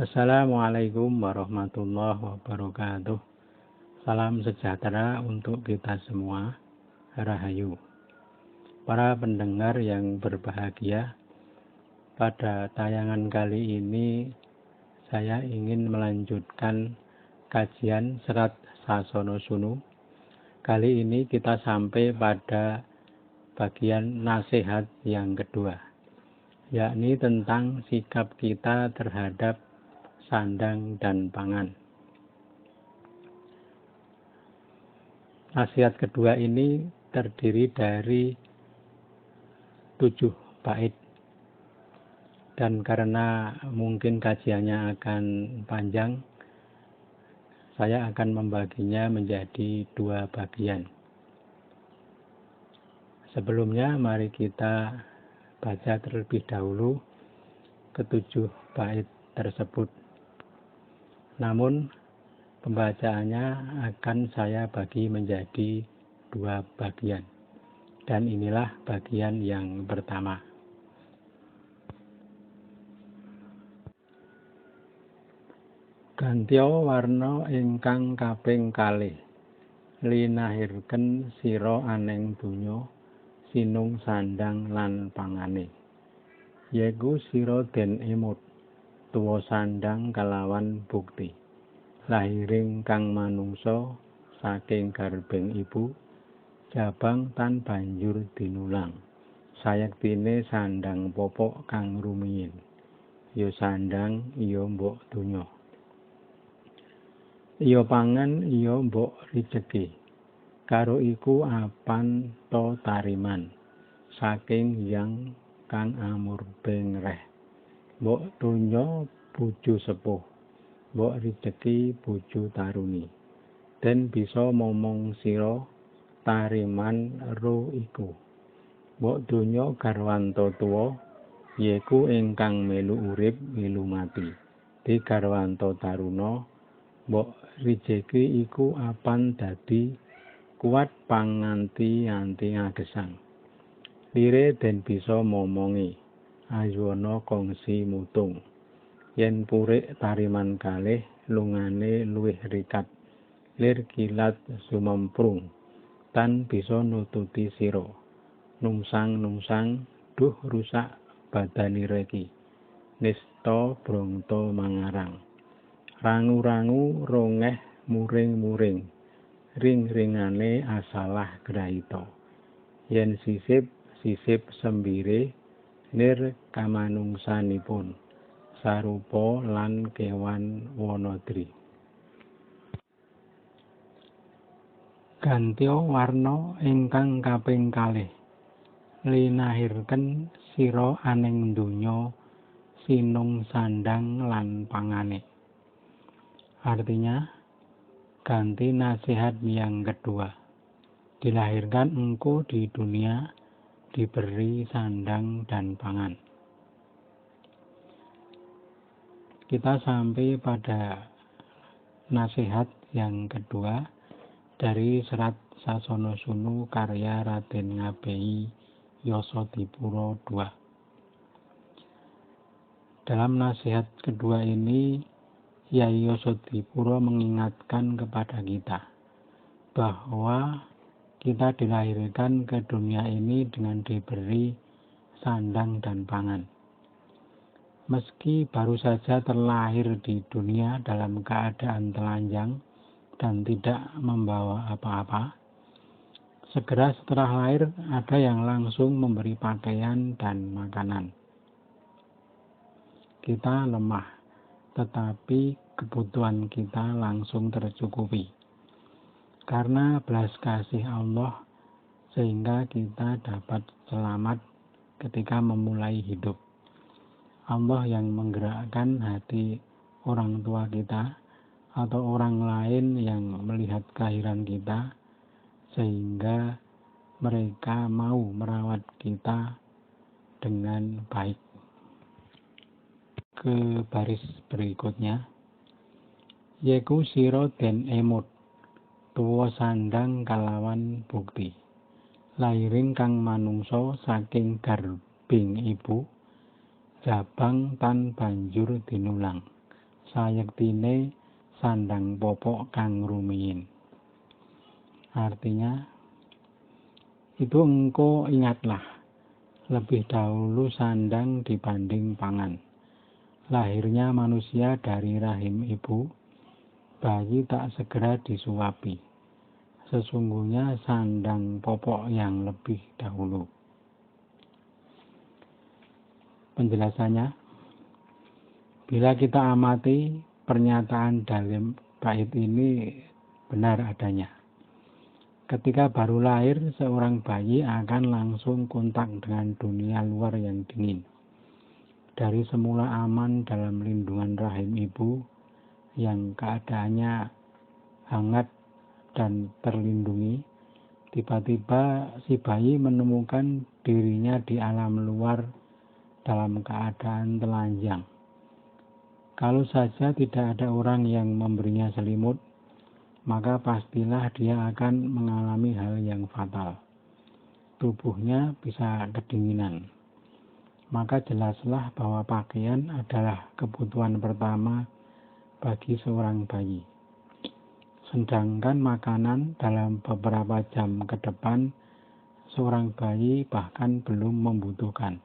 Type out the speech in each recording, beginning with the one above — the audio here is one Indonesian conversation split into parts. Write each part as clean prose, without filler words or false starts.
Assalamualaikum warahmatullahi wabarakatuh. Salam sejahtera untuk kita semua. Rahayu. Para pendengar yang berbahagia, pada tayangan kali ini saya ingin melanjutkan kajian Serat Sasono Sunu. Kali ini kita sampai pada bagian nasihat yang kedua, yakni tentang sikap kita terhadap sandang dan pangan. Nasihat kedua ini terdiri dari 7 bait, dan karena mungkin kajiannya akan panjang, saya akan membaginya menjadi 2 bagian. Sebelumnya mari kita baca terlebih dahulu ke-7 bait tersebut. Namun pembacaannya akan saya bagi menjadi 2 bagian. Dan inilah bagian yang pertama. Gantya warna ingkang kaping kalih, linahirken sira aneng donya, sinung sandang lan pangane. Yaiku sira den emut, tuwa sandang kalawan bukti. Lahiring kang manungsa saking garbeng ibu, jabang tan banjur dinulang. Sayektine sandang popok kang rumiyin, ya sandang iya mbok donya. Iya pangan iya mbok rejeki, karo iku apan to tariman, saking yang kang amurbeng reh. Mbok donya bojo sepuh, mbok rejeki bojo taruni. Den bisa momong sira tariman ro iku. Mbok donya garwanto tuwa, yaiku ingkang melu urip melu mati. Di garwanto taruna, mbok rejeki iku apan dadi kuat panganti anti ngagesang. Lire den bisa momongi, aywana kongsi mutung. Yen purik tariman kalih lungane luwih rikat, lir kilat sumemprung, tan bisa nututi sira. Nungsang duh rusak badanira iki, nista brangta mangarang. Rangu-rangu rongeh muring-muring, ring-ringane asalah grahita. Yen sisip sembire, nir kamanungsanipun, sarupa lan kewan wanadri. Gantya warna ingkang kaping kalih, linahirken sira aneng donya, sinung sandang lan pangane. Artinya, ganti nasihat yang kedua. Dilahirkan engkau di dunia, diberi sandang dan pangan. Kita sampai pada nasihat yang kedua dari Serat Sasono Sunu karya Raden Ngabei Yasadipura II. Dalam nasihat kedua ini, Yai Yasadipura mengingatkan kepada kita bahwa kita dilahirkan ke dunia ini dengan diberi sandang dan pangan. Meski baru saja terlahir di dunia dalam keadaan telanjang dan tidak membawa apa-apa, segera setelah lahir ada yang langsung memberi pakaian dan makanan. Kita lemah, tetapi kebutuhan kita langsung tercukupi. Karena belas kasih Allah, sehingga kita dapat selamat ketika memulai hidup. Allah yang menggerakkan hati orang tua kita atau orang lain yang melihat kelahiran kita, sehingga mereka mau merawat kita dengan baik. Ke baris berikutnya, yaiku sira den emut, tuwa sandang kalawan bukti. Lahiring kang manungsa saking garbing ibu, jabang tan banjur dinulang. sayektine sandang popok kang rumiyin. Artinya, itu engko ingatlah, lebih dahulu sandang dibanding pangan. Lahirnya manusia dari rahim ibu, bayi tak segera disuapi. Sesungguhnya sandang popok yang lebih dahulu. Penjelasannya, bila kita amati pernyataan dalam bait ini benar adanya. Ketika baru lahir, seorang bayi akan langsung kontak dengan dunia luar yang dingin. Dari semula aman dalam lindungan rahim ibu yang keadaannya hangat dan terlindungi, tiba-tiba si bayi menemukan dirinya di alam luar dalam keadaan telanjang. Kalau saja tidak ada orang yang memberinya selimut, maka pastilah dia akan mengalami hal yang fatal. Tubuhnya bisa kedinginan. Maka jelaslah bahwa pakaian adalah kebutuhan pertama bagi seorang bayi. Sedangkan makanan dalam beberapa jam ke depan, seorang bayi bahkan belum membutuhkan.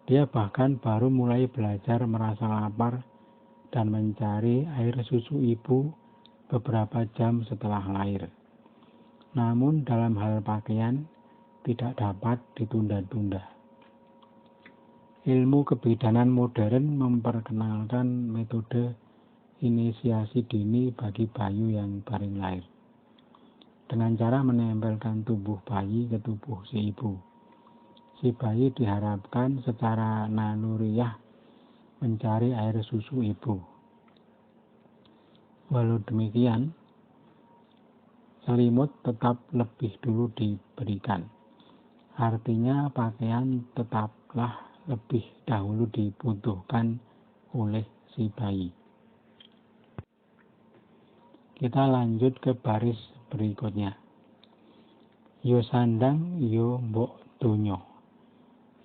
Dia bahkan baru mulai belajar merasa lapar dan mencari air susu ibu beberapa jam setelah lahir. Namun dalam hal pakaian tidak dapat ditunda-tunda. Ilmu kebidanan modern memperkenalkan metode inisiasi dini bagi bayi yang baru lahir, dengan cara menempelkan tubuh bayi ke tubuh si ibu. Si bayi diharapkan secara naluriah mencari air susu ibu. Walau demikian, selimut tetap lebih dulu diberikan. Artinya pakaian tetaplah lebih dahulu dibutuhkan oleh si bayi. Kita lanjut ke baris berikutnya. Yo sandang, yo mbok donya.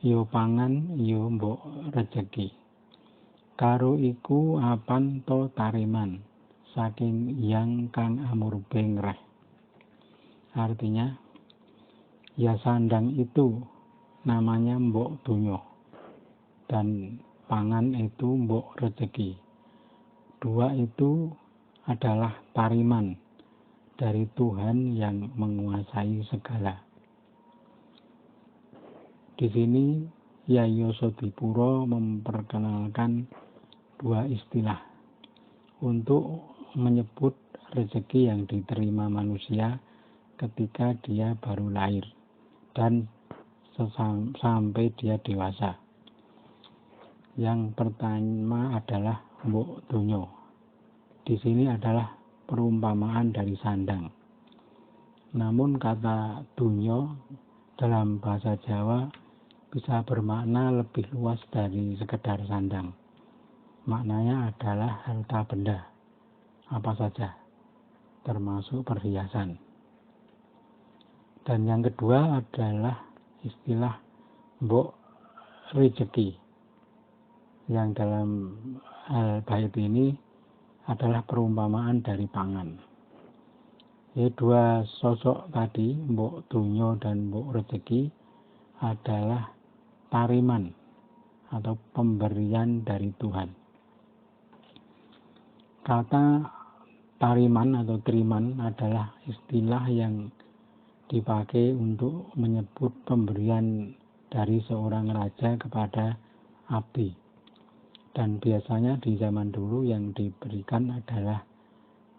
Yo pangan, yo mbok rejeki. Karo iku apan to tariman, saking yang kang amurbe ngreh. Artinya, ya sandang itu namanya mbok donya, dan pangan itu mbok rejeki. Dua itu adalah tariman dari Tuhan yang menguasai segala. Di sini Yai Yosodipuro memperkenalkan dua istilah untuk menyebut rezeki yang diterima manusia ketika dia baru lahir dan sampai dia dewasa. Yang pertama adalah mbok donyo. Di sini adalah perumpamaan dari sandang. Namun kata donyo dalam bahasa Jawa bisa bermakna lebih luas dari sekedar sandang. Maknanya adalah harta benda, apa saja, termasuk perhiasan. Dan yang kedua adalah istilah mbok rejeki, yang dalam hal bait ini adalah perumpamaan dari pangan. Dua sosok tadi, mbok donyo dan mbok rejeki, adalah tariman atau pemberian dari Tuhan. Kata tariman atau triman adalah istilah yang dipakai untuk menyebut pemberian dari seorang raja kepada abdi. Dan biasanya di zaman dulu yang diberikan adalah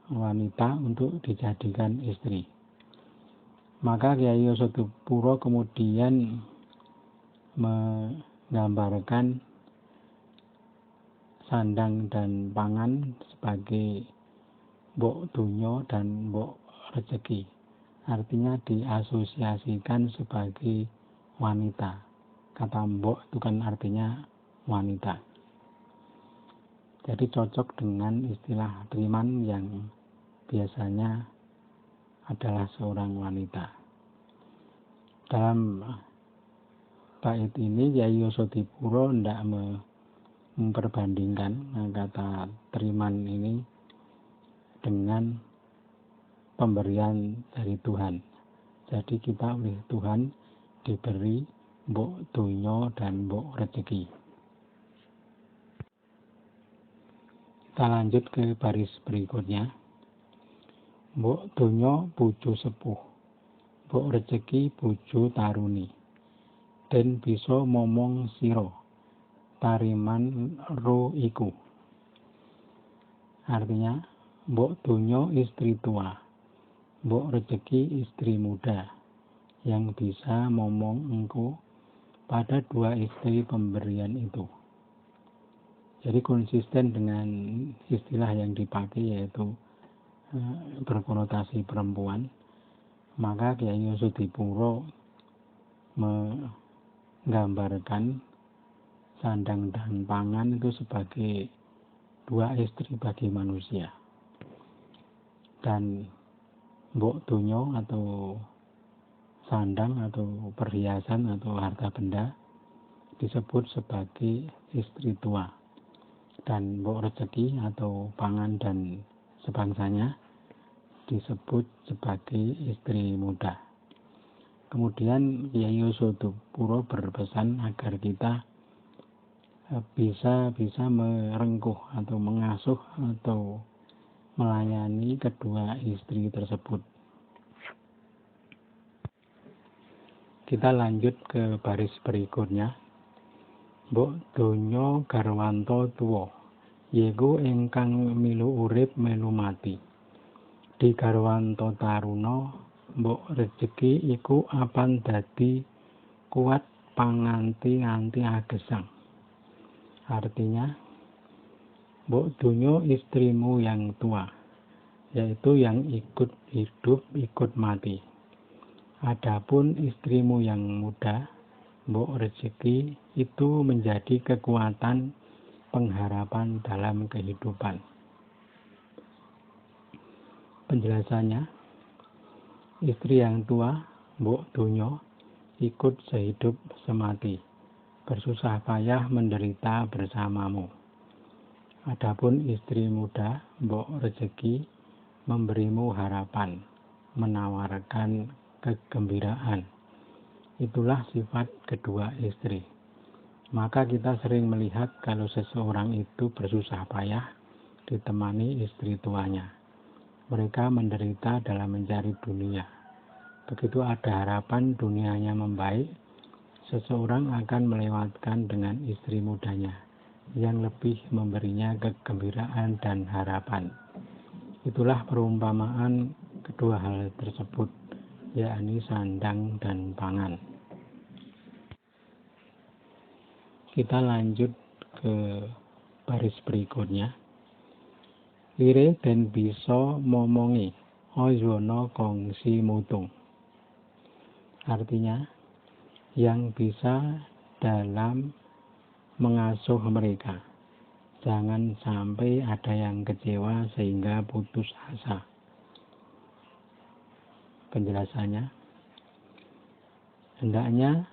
wanita untuk dijadikan istri. Maka Kyai Yosodipuro kemudian menggambarkan sandang dan pangan sebagai mbok donyo dan mbok rejeki. Artinya diasosiasikan sebagai wanita. Kata mbok itu kan artinya wanita. Jadi cocok dengan istilah triman yang biasanya adalah seorang wanita. Dalam bait ini Kyai Yosodipuro tidak memperbandingkan kata teriman ini dengan pemberian dari Tuhan. Jadi kita oleh Tuhan diberi mbok donya dan mbok rezeki. Kita lanjut ke baris berikutnya. Mbok donya bojo sepuh, mbok rezeki bojo taruni. Den bisa momong sira, tariman ro iku. Artinya, mbok donya istri tua, mbok rezeki istri muda, yang bisa momong engkau pada dua istri pemberian itu. Jadi konsisten dengan istilah yang dipakai, yaitu berkonotasi perempuan, maka Kyai Yosudipuro menggambarkan sandang dan pangan itu sebagai dua istri bagi manusia. Dan mbok donyo atau sandang atau perhiasan atau harta benda disebut sebagai istri tua. Dan mbok rezeki atau pangan dan sebangsanya disebut sebagai istri muda. Kemudian Kyai Yosudipuro berpesan agar kita bisa merengkuh atau mengasuh atau melayani kedua istri tersebut. Kita lanjut ke baris berikutnya. Mbok donya garwanto tuwa, yaiku ingkang milu urip melu mati. Di garwanto taruna mbok rezeki iku apan dadi kuat panganti nganti agesang. Artinya, mbok donya istrimu yang tua, yaitu yang ikut hidup ikut mati. Adapun istrimu yang muda, mbok rezeki itu menjadi kekuatan pengharapan dalam kehidupan. Penjelasannya, istri yang tua, mbok donya, ikut sehidup semati, bersusah payah menderita bersamamu. Adapun istri muda, mbok rezeki, memberimu harapan, menawarkan kegembiraan. Itulah sifat kedua istri. Maka kita sering melihat kalau seseorang itu bersusah payah ditemani istri tuanya. Mereka menderita dalam mencari dunia. Begitu ada harapan dunianya membaik, seseorang akan melewatkan dengan istri mudanya yang lebih memberinya kegembiraan dan harapan. Itulah perumpamaan kedua hal tersebut, yakni sandang dan pangan. Kita lanjut ke baris berikutnya. Lire den bisa momongi, ojono kongsi mutung. Artinya, yang bisa dalam mengasuh mereka. Jangan sampai ada yang kecewa sehingga putus asa. Penjelasannya, hendaknya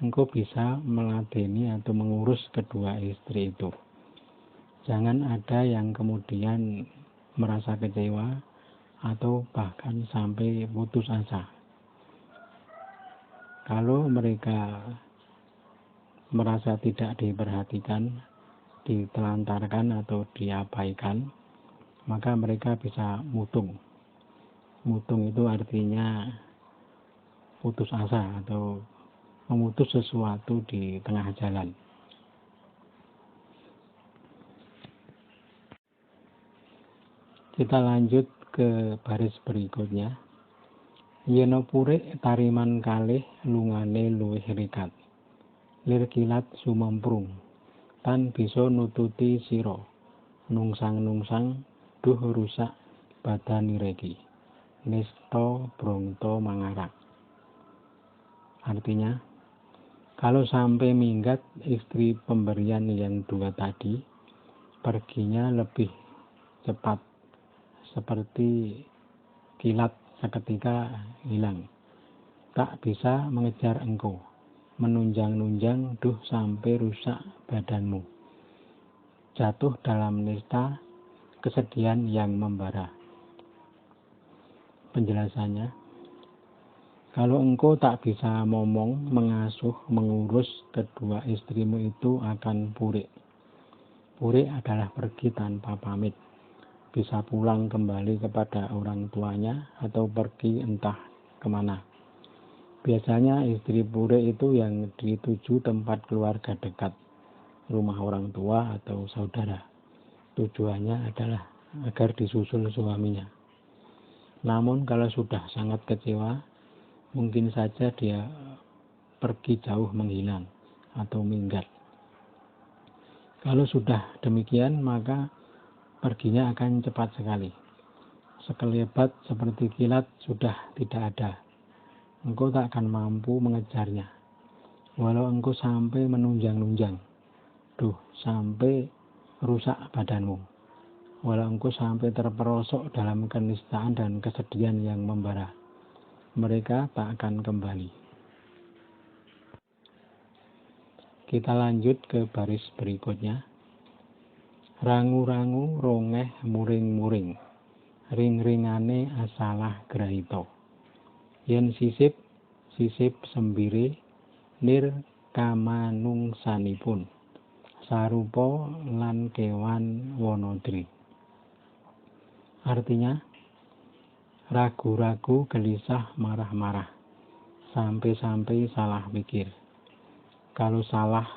engkau bisa meladeni atau mengurus kedua istri itu. Jangan ada yang kemudian merasa kecewa atau bahkan sampai putus asa. Kalau mereka merasa tidak diperhatikan, ditelantarkan atau diabaikan, maka mereka bisa mutung. Mutung itu artinya putus asa atau memutus sesuatu di tengah jalan. Kita lanjut ke baris berikutnya. Yeno purik tariman kalih lungane luwih rikat. Lir kilat sumemprung. Tan bisa nututi sira. Nungsang-nungsang duh rusak badani regi. Nista brongto mangarak. Artinya, kalau sampai minggat istri pemberian yang dua tadi, perginya lebih cepat, seperti kilat seketika hilang. Tak bisa mengejar engkau, menunjang-nunjang duh sampai rusak badanmu. jatuh dalam nista kesedihan yang membara. Penjelasannya, kalau engkau tak bisa momong, mengasuh, mengurus, kedua istrimu itu akan purik. Purik adalah pergi tanpa pamit, bisa pulang kembali kepada orang tuanya atau pergi entah kemana. Biasanya istri purik itu yang dituju tempat keluarga dekat, rumah orang tua atau saudara. Tujuannya adalah agar disusul suaminya. Namun kalau sudah sangat kecewa, mungkin saja dia pergi jauh menghilang atau minggat. Kalau sudah demikian, maka perginya akan cepat sekali. Sekelebat seperti kilat sudah tidak ada. Engkau tak akan mampu mengejarnya. Walau engkau sampai menunjang-nunjang, sampai rusak badanmu. Walau engkau sampai terperosok dalam kenistaan dan kesedihan yang membara, mereka tak akan kembali. Kita lanjut ke baris berikutnya. Rangu-rangu rongeh muring-muring, ring-ringane asalah grahita. Yen sisip sembire nir kamanungsanipun, sarupa lan kewan wanadri. Artinya, ragu-ragu, gelisah, marah-marah, sampai-sampai salah pikir. Kalau salah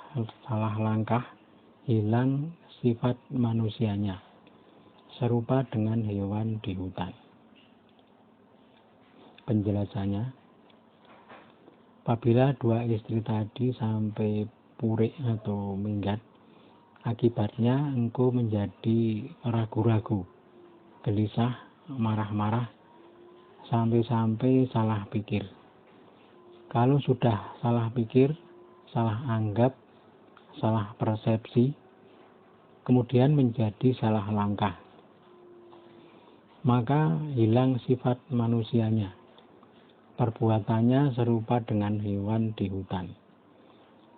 langkah, hilang sifat manusianya, serupa dengan hewan di hutan. Penjelasannya, apabila dua istri tadi sampai purik atau minggat, akibatnya engkau menjadi ragu-ragu, gelisah, marah-marah, sampai-sampai salah pikir. Kalau sudah salah pikir, salah anggap, salah persepsi, kemudian menjadi salah langkah, maka hilang sifat manusianya. Perbuatannya serupa dengan hewan di hutan.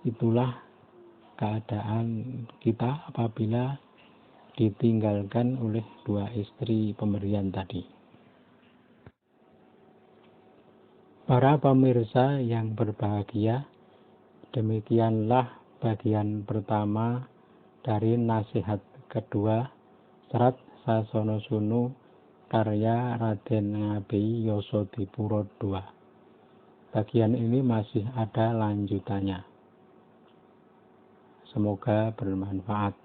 Itulah keadaan kita apabila ditinggalkan oleh dua istri pemberian tadi. Para pemirsa yang berbahagia, demikianlah bagian pertama dari nasihat kedua Serat Sasana Sunu karya Raden Ngabei Yasadipura II. Bagian ini masih ada lanjutannya. Semoga bermanfaat.